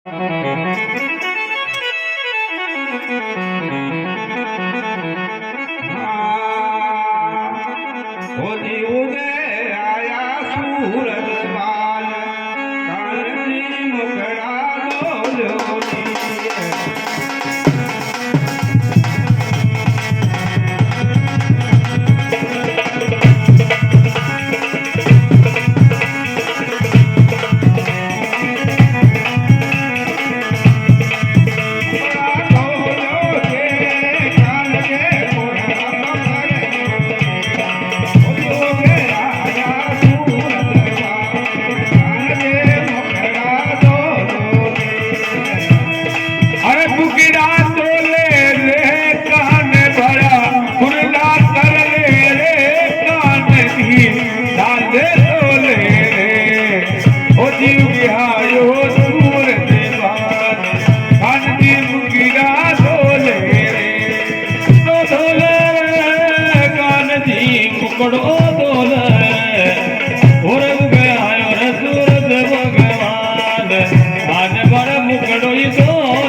होली उगे आया सूरज बाल काली मुखड़ा डोलोनी पकड़ो दोल और गया और सूरज भगवान आज बड़ मुकड़ो ही दोल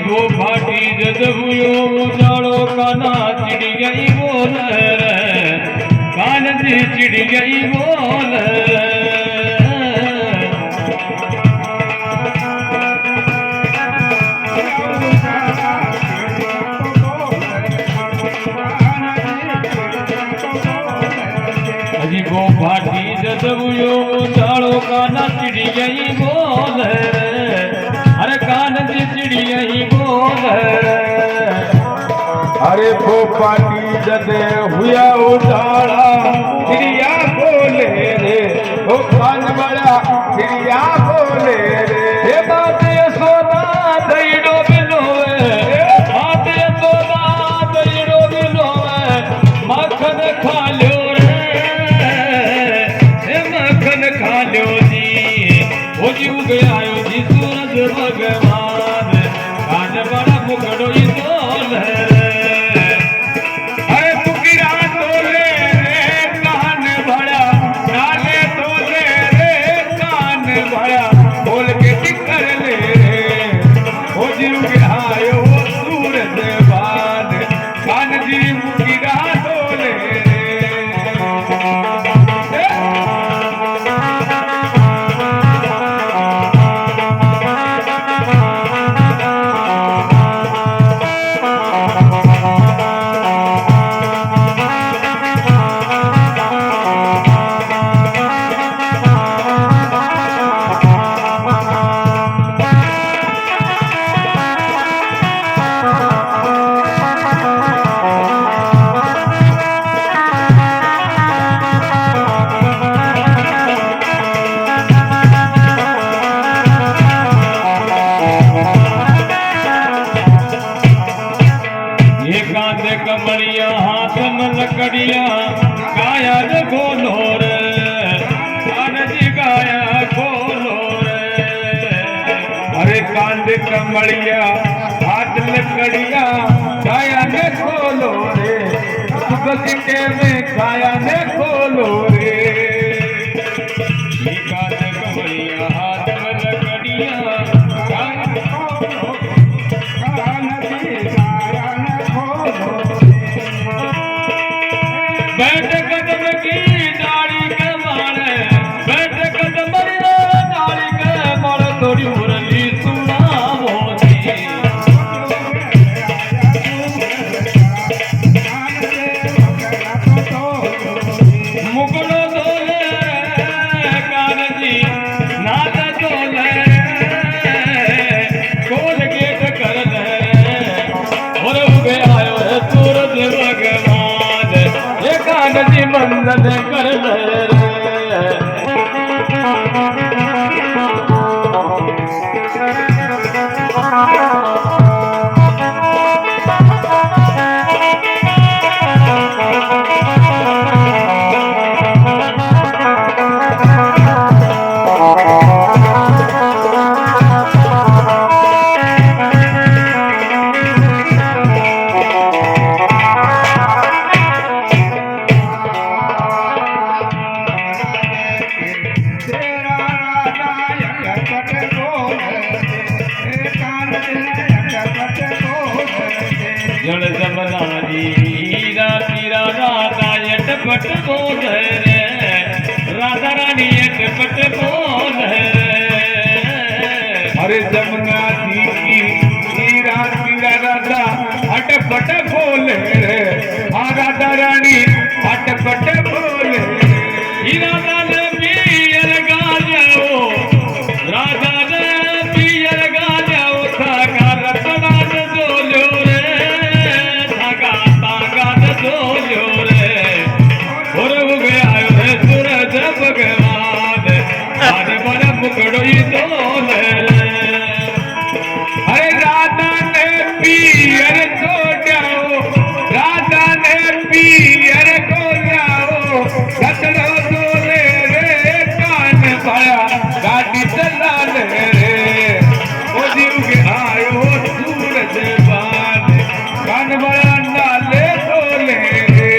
वो भाटी जद हुयो उजाड़ो काना चिड़ी गई बोल कान जी चिड़ी गई बोल अजी वो भाटी जद हुयो उजाड़ो काना चिड़ी गई बोल अरे कान जी चिड़ी गई बोल अरे भोपाली जदे हुआ उजाड़ा चिड़िया बोले रे ओ कान बड़ा चिड़िया बोले रे हे बात सोना दईड़ो बिलोवे बात सोना दईड़ो बिलोवे मक्खन खा लो रे हे मक्खन खा लो जी हो जी उगे आयो जी सूरज भगवान कान बड़ा मुकड़ो ही दोल है कमरिया हाथ में लकड़िया गाया रे खोलो रे कान जी गाया खोलो रे अरे कांद कमरिया हाथ लकड़िया गाया ने खोलो रे के में गाया ने खोलो रे कांद कमरिया हाथ में लकड़िया बैठ कदम की डाली के मारे बैठ कदम डाली के मारे थोड़ी मुरली सुना मोदी मुगलों मन कर ले रे तेरा राजा यकट बोले कान यकट बोले जड़ जमनारी हीरा तीरा राधा यटपट बोल रे राधा रानी यटपट बोल रे अरे जमुना जी की हीरा तीरा राधा अटपट बोले रे हाँ राधा रानी अटपट बोले हीरा ने पियर गा जाओ राधा ने पियर गा जाओ धागा रतना ने जोलो रे धागा तागा ने जोलो रे और उग आयो रे सूरज भगवान आज बड़ा मुकड़ो ही डोल रे अरे राधा ने पियर को जाओ राधा ने पियर को जाओ रतनो डोले रे कान भया गाड़ी चला ले रे ओ जीव के आयो सूरज बान कान भया नाले डोले रे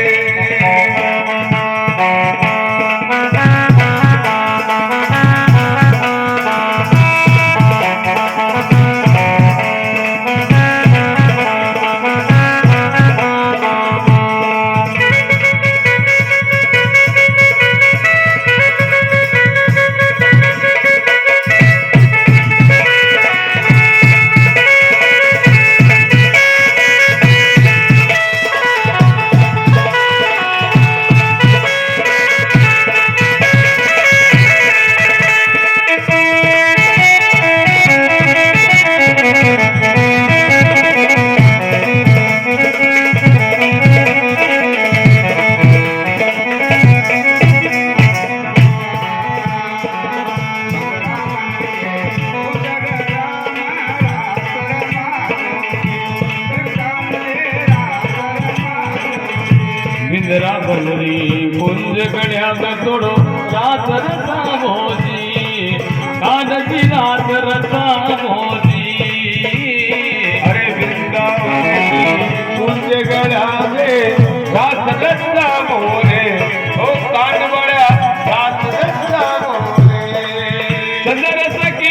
बिंदरा बलरी कुंज गढ़िया में तोड़ो रात रसा मोजी कान की रात रसा मोजी अरे वृंदावन कुंज गढ़ा में रात रस्ता मोरे ओ कान बड़ा रात रस्ता मोरे चंद्र सखी